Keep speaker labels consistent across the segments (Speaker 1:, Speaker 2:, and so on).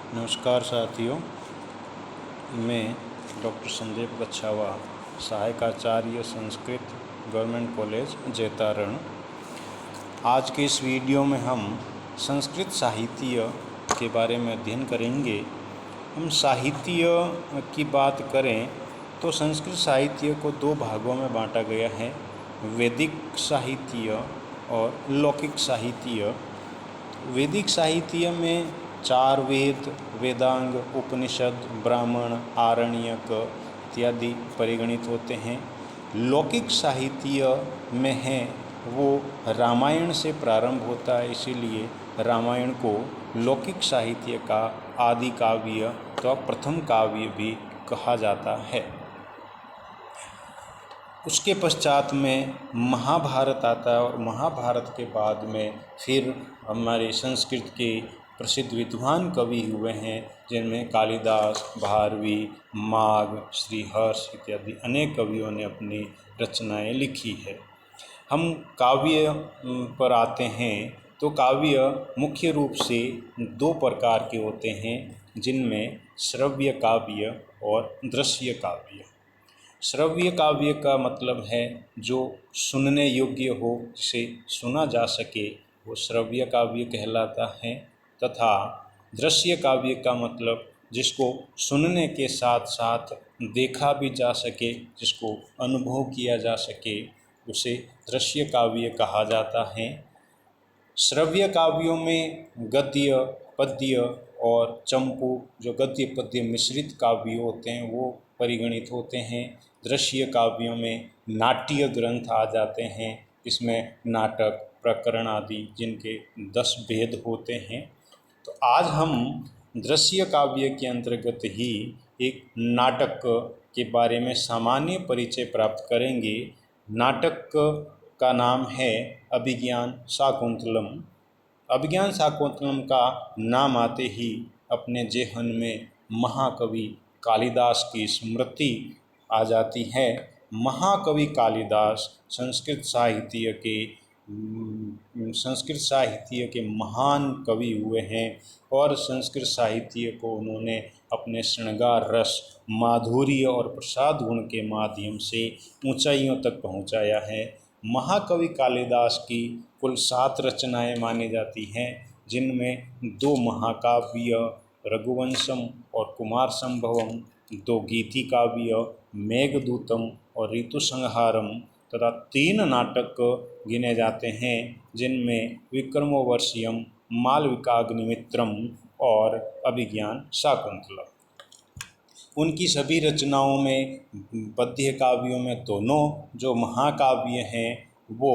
Speaker 1: नमस्कार साथियों, मैं डॉक्टर संदीप गच्छावा, सहायक आचार्य संस्कृत गवर्नमेंट कॉलेज जैतारण। आज के इस वीडियो में हम संस्कृत साहित्य के बारे में अध्ययन करेंगे। हम साहित्य की बात करें तो संस्कृत साहित्य को दो भागों में बांटा गया है, वैदिक साहित्य और लौकिक साहित्य। वैदिक साहित्य में 4 वेद, वेदांग, उपनिषद, ब्राह्मण, आरण्यक इत्यादि परिगणित होते हैं। लौकिक साहित्य में है वो रामायण से प्रारंभ होता है, इसीलिए रामायण को लौकिक साहित्य का आदि काव्य तो प्रथम काव्य भी कहा जाता है। उसके पश्चात में महाभारत आता है और महाभारत के बाद में फिर हमारे संस्कृत के प्रसिद्ध विद्वान कवि हुए हैं, जिनमें कालिदास, भारवी, माघ, श्रीहर्ष इत्यादि अनेक कवियों ने अपनी रचनाएं लिखी है। हम काव्य पर आते हैं तो काव्य मुख्य रूप से 2 प्रकार के होते हैं, जिनमें श्रव्य काव्य और दृश्य काव्य। श्रव्य काव्य का मतलब है जो सुनने योग्य हो, जिसे सुना जा सके, वो श्रव्य काव्य कहलाता है। तथा दृश्य काव्य का मतलब जिसको सुनने के साथ साथ देखा भी जा सके, जिसको अनुभव किया जा सके, उसे दृश्य काव्य कहा जाता है। श्रव्य काव्यों में गद्य, पद्य और चंपू, जो गद्य पद्य मिश्रित काव्य होते हैं, वो परिगणित होते हैं। दृश्य काव्यों में नाट्य ग्रंथ आ जाते हैं, इसमें नाटक, प्रकरण आदि जिनके 10 भेद होते हैं। तो आज हम दृश्य काव्य के अंतर्गत ही एक नाटक के बारे में सामान्य परिचय प्राप्त करेंगे। नाटक का नाम है अभिज्ञान शाकुंतलम। अभिज्ञान शाकुंतलम का नाम आते ही अपने जेहन में महाकवि कालिदास की स्मृति आ जाती है। महाकवि कालिदास संस्कृत साहित्य के महान कवि हुए हैं और संस्कृत साहित्य को उन्होंने अपने श्रृंगार रस, माधुर्य और प्रसाद गुण के माध्यम से ऊंचाइयों तक पहुंचाया है। महाकवि कालिदास की कुल 7 रचनाएं मानी जाती हैं, जिनमें 2 महाकाव्य रघुवंशम और कुमार संभवम, 2 गीति काव्य मेघदूतम और ऋतुसंहारम तथा 3 नाटक गिने जाते हैं, जिनमें विक्रमोर्वशीयम, मालविकाग्निमित्रम और अभिज्ञान शाकुंतलम। उनकी सभी रचनाओं में, पद्य काव्यों में दोनों जो महाकाव्य हैं वो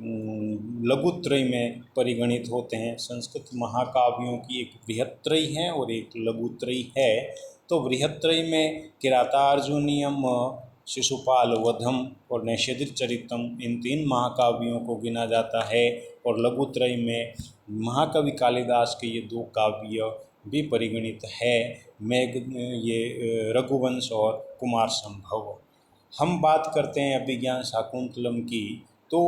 Speaker 1: लघुत्रयी में परिगणित होते हैं। संस्कृत महाकाव्यों की एक बृहत्त्रयी है और एक लघुत्रयी है। तो बृहत्त्रयी में किरातार्जुनीयम, शिशुपाल वधम और नैषधीचरितम, इन 3 महाकाव्यों को गिना जाता है। और लघुत्रयी में महाकवि कालिदास के ये 2 काव्य भी परिगणित है, रघुवंश और कुमार संभव। हम बात करते हैं अभिज्ञान शाकुंतलम की, तो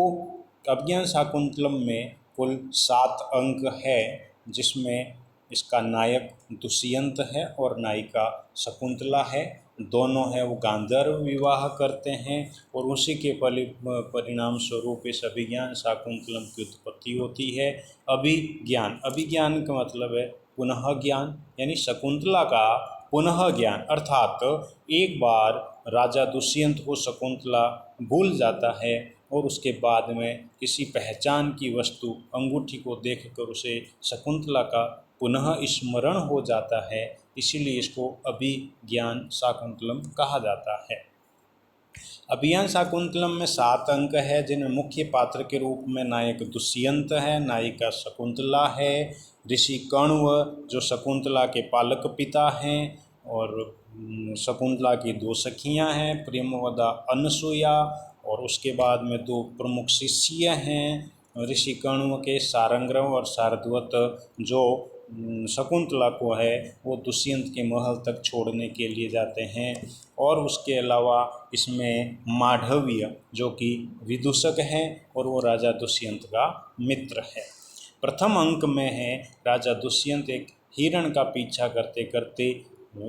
Speaker 1: अभिज्ञान शाकुंतलम में कुल 7 अंक है, जिसमें इसका नायक दुष्यंत है और नायिका शकुंतला है। दोनों हैं वो गांधर्व विवाह करते हैं और उसी के परिणाम स्वरूप इस अभिज्ञान शाकुंतलम की उत्पत्ति होती है। अभिज्ञान का मतलब है पुनः ज्ञान, यानी शकुंतला का पुनः ज्ञान, अर्थात एक बार राजा दुष्यंत को शकुंतला भूल जाता है और उसके बाद में किसी पहचान की वस्तु अंगूठी को देखकर उसे शकुंतला का पुनः स्मरण हो जाता है, इसीलिए इसको अभिज्ञान शाकुंतलम कहा जाता है। अभिज्ञान शाकुंतलम में 7 अंक है, जिनमें मुख्य पात्र के रूप में नायक दुष्यंत है, नायिका शकुंतला है, ऋषि कण्व जो शकुंतला के पालक पिता हैं, और शकुंतला की 2 सखियां हैं, प्रेमवदा अनसुया, और उसके बाद में 2 प्रमुख शिष्य हैं ऋषि कण्व के, सारंग्रव और शार्दूल, जो शकुंतला को है वो दुष्यंत के महल तक छोड़ने के लिए जाते हैं। और उसके अलावा इसमें माधव्य जो कि विदूषक हैं और वो राजा दुष्यंत का मित्र है। प्रथम अंक में है राजा दुष्यंत एक हिरण का पीछा करते करते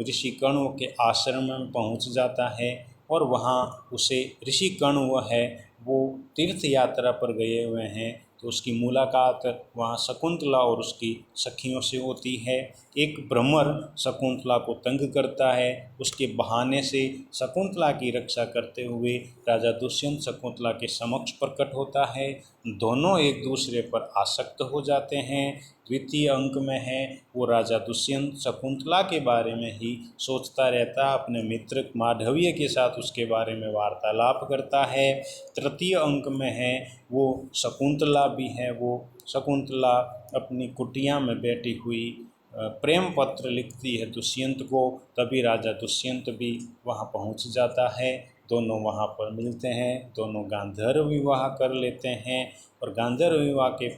Speaker 1: ऋषि कण्व के आश्रम में पहुंच जाता है और वहाँ उसे ऋषि कण्व है वो तीर्थ यात्रा पर गए हुए हैं, तो उसकी मुलाकात वहाँ शकुंतला और उसकी सखियों से होती है। एक भ्रमर शकुंतला को तंग करता है, उसके बहाने से शकुंतला की रक्षा करते हुए राजा दुष्यंत शकुंतला के समक्ष प्रकट होता है। दोनों एक दूसरे पर आसक्त हो जाते हैं। द्वितीय अंक में है वो राजा दुष्यंत शकुंतला के बारे में ही सोचता रहता है, अपने मित्र माधवीय के साथ उसके बारे में वार्तालाप करता है। तृतीय अंक में है वो शकुंतला भी है, वो शकुंतला अपनी कुटिया में बैठी हुई प्रेम पत्र लिखती है दुष्यंत को, तभी राजा दुष्यंत भी वहाँ पहुँच जाता है। दोनों वहाँ पर मिलते हैं, दोनों गांधर्व विवाह कर लेते हैं और गांधर्व विवाह के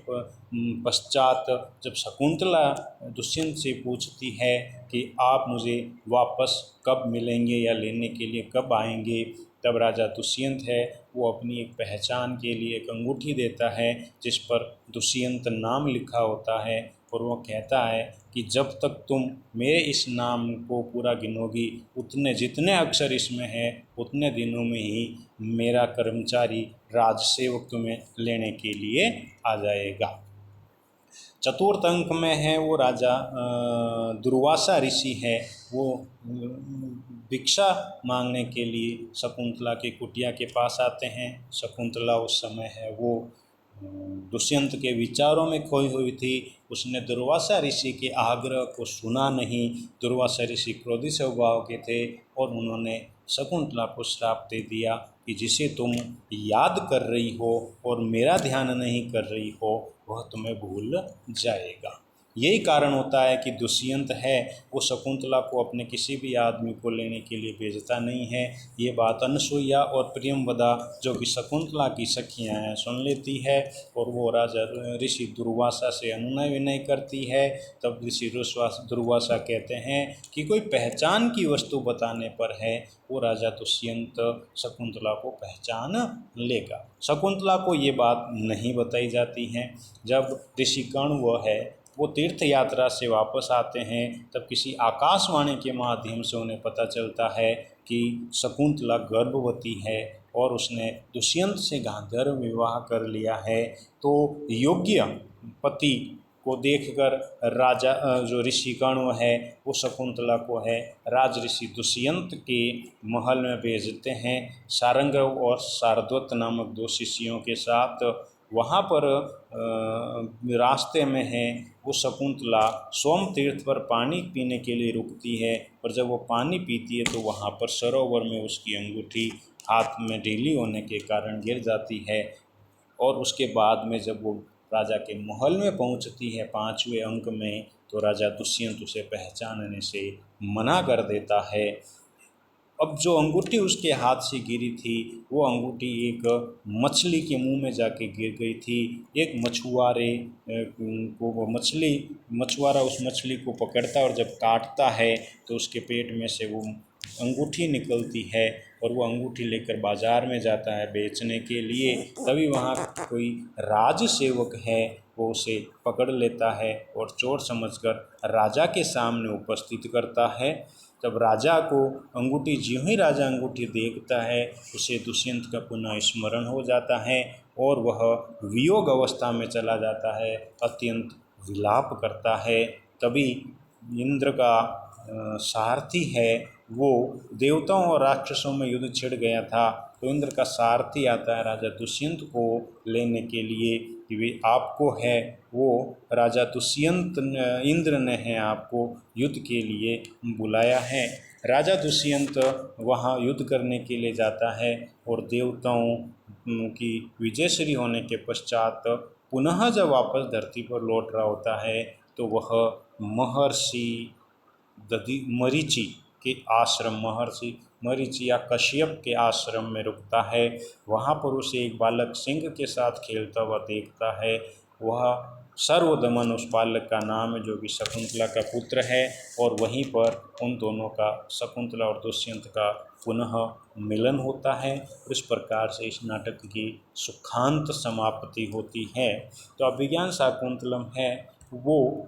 Speaker 1: पश्चात जब शकुंतला दुष्यंत से पूछती है कि आप मुझे वापस कब मिलेंगे या लेने के लिए कब आएंगे, तब राजा दुष्यंत है वो अपनी एक पहचान के लिए एक अंगूठी देता है जिस पर दुष्यंत नाम लिखा होता है और वो कहता है कि जब तक तुम मेरे इस नाम को पूरा गिनोगी उतने जितने अक्षर इसमें हैं उतने दिनों में ही मेरा कर्मचारी राजसेवक तुम्हें लेने के लिए आ जाएगा। चतुर्थ अंक में है वो राजा दुर्वासा ऋषि है, वो भिक्षा मांगने के लिए शकुंतला के कुटिया के पास आते हैं। शकुंतला उस समय है वो दुष्यंत के विचारों में खोई हुई थी, उसने दुर्वासा ऋषि के आग्रह को सुना नहीं। दुर्वासा ऋषि क्रोधी स्वभाव के थे और उन्होंने शकुंतला को श्राप दे दिया कि जिसे तुम याद कर रही हो और मेरा ध्यान नहीं कर रही हो वह तुम्हें भूल जाएगा। यही कारण होता है कि दुष्यंत है वो शकुंतला को अपने किसी भी आदमी को लेने के लिए भेजता नहीं है। ये बात अनसुईया और प्रियंवदा जो कि शकुंतला की सखियाँ हैं सुन लेती है और वो राजा ऋषि दुर्वासा से अनुनय विनय करती है। तब ऋषि दुर्वासा कहते हैं कि कोई पहचान की वस्तु बताने पर है वो राजा दुष्यंत शकुंतला को पहचान लेगा। शकुंतला को ये बात नहीं बताई जाती है। जब ऋषि कण्व वो है वो तीर्थ यात्रा से वापस आते हैं तब किसी आकाशवाणी के माध्यम से उन्हें पता चलता है कि शकुंतला गर्भवती है और उसने दुष्यंत से गांधर्व विवाह कर लिया है। तो योग्य पति को देखकर राजा जो ऋषि कण्व है वो शकुंतला को है राज ऋषि दुष्यंत के महल में भेजते हैं सारंगव और शार्दूल नामक दो शिष्यों के साथ। वहाँ पर रास्ते में है वो शकुंतला सोम तीर्थ पर पानी पीने के लिए रुकती है और जब वो पानी पीती है तो वहाँ पर सरोवर में उसकी अंगूठी हाथ में ढीली होने के कारण गिर जाती है और उसके बाद में जब वो राजा के महल में पहुँचती है 5वें अंक में तो राजा दुष्यंत उसे पहचानने से मना कर देता है। अब जो अंगूठी उसके हाथ से गिरी थी वो अंगूठी एक मछली के मुंह में जाके गिर गई थी। एक मछुआरे को वो मछुआरा उस मछली को पकड़ता है और जब काटता है तो उसके पेट में से वो अंगूठी निकलती है और वो अंगूठी लेकर बाजार में जाता है बेचने के लिए। तभी वहाँ कोई राज सेवक है वो उसे पकड़ लेता है और चोर समझकर राजा के सामने उपस्थित करता है। तब राजा को अंगूठी ज्यों ही राजा अंगूठी देखता है उसे दुष्यंत का पुनः स्मरण हो जाता है और वह वियोग अवस्था में चला जाता है, अत्यंत विलाप करता है। तभी इंद्र का सारथी है वो देवताओं और राक्षसों में युद्ध छिड़ गया था तो इंद्र का सारथी आता है राजा दुष्यंत को लेने के लिए कि वे आपको है वो राजा दुष्यंत इंद्र ने है आपको युद्ध के लिए बुलाया है। राजा दुष्यंत वहाँ युद्ध करने के लिए जाता है और देवताओं की विजयश्री होने के पश्चात पुनः जब वापस धरती पर लौट रहा होता है तो वह महर्षि मरीचि के आश्रम महर्षि मरीचि या कश्यप के आश्रम में रुकता है। वहाँ पर उसे एक बालक सिंह के साथ खेलता हुआ देखता है। वह सर्वदमन उस बालक का नाम है जो कि शकुंतला का पुत्र है और वहीं पर उन दोनों का शकुंतला और दुष्यंत का पुनः मिलन होता है। इस प्रकार से इस नाटक की सुखांत समाप्ति होती है। तो अभिज्ञान शाकुंतलम है वो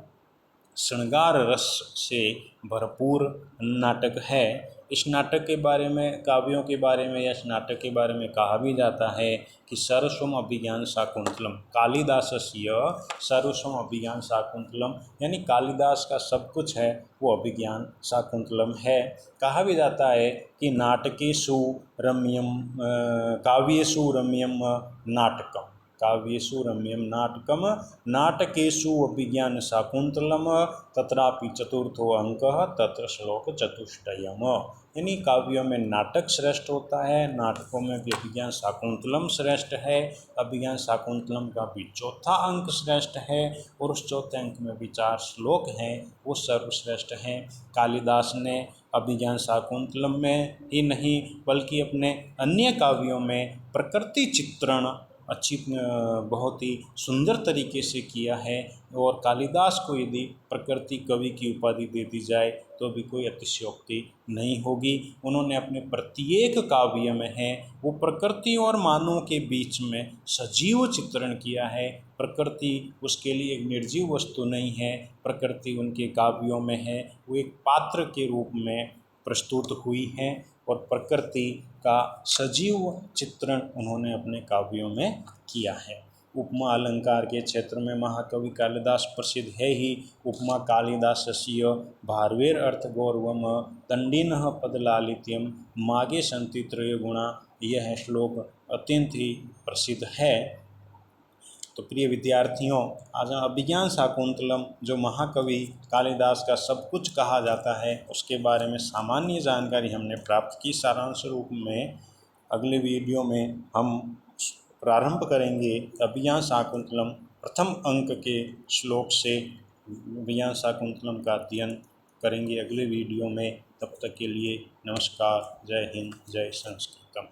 Speaker 1: श्रृंगार रस से भरपूर नाटक है। इस नाटक के बारे में, काव्यों के बारे में या इस नाटक के बारे में कहा भी जाता है कि सर्वस्वम अभिज्ञान शाकुंतलम, कालिदासस्य सर्वस्वम अभिज्ञान शाकुंतलम, यानी कालिदास का सब कुछ है वो अभिज्ञान शाकुंतलम है। कहा भी जाता है कि नाटकेषु रम्यम काव्येषु रम्यम नाटकम, काव्येषु रम्यम नाटकम नाटकेषु अभिज्ञान शाकुंतलम तत्रापि चतुर्थो अंकः तत्र श्लोक चतुष्टयम, यानी काव्यों में नाटक श्रेष्ठ होता है, नाटकों में भी अभिज्ञान शाकुंतलम श्रेष्ठ है, अभिज्ञान शाकुंतलम का भी चौथा अंक श्रेष्ठ है और उस चौथे अंक में भी 4 श्लोक हैं वो सर्वश्रेष्ठ हैं। कालिदास ने अभिज्ञान शाकुंतलम में ही नहीं बल्कि अपने अन्य काव्यों में प्रकृति चित्रण बहुत ही सुंदर तरीके से किया है और कालिदास को यदि प्रकृति कवि की उपाधि दे दी जाए तो भी कोई अतिशयोक्ति नहीं होगी। उन्होंने अपने प्रत्येक काव्य में है वो प्रकृति और मानव के बीच में सजीव चित्रण किया है। प्रकृति उसके लिए एक निर्जीव वस्तु नहीं है, प्रकृति उनके काव्यों में है वो एक पात्र के रूप में प्रस्तुत हुई है और प्रकृति का सजीव चित्रण उन्होंने अपने काव्यों में किया है। उपमा अलंकार के क्षेत्र में महाकवि कालिदास प्रसिद्ध है ही। उपमा कालिदासस्य भारवेर अर्थ गौरवम दंडिनः पदलालित्यम मागे संति त्रय गुणा, यह श्लोक अत्यंत ही प्रसिद्ध है। तो प्रिय विद्यार्थियों, आज हम अभिज्ञान शाकुंतलम जो महाकवि कालिदास का सब कुछ कहा जाता है उसके बारे में सामान्य जानकारी हमने प्राप्त की। सारांश रूप में अगले वीडियो में हम प्रारंभ करेंगे अभिज्ञान शाकुंतलम प्रथम अंक के श्लोक से। अभिज्ञान शाकुंतलम का अध्ययन करेंगे अगले वीडियो में। तब तक के लिए नमस्कार, जय हिंद, जय संस्कृतम।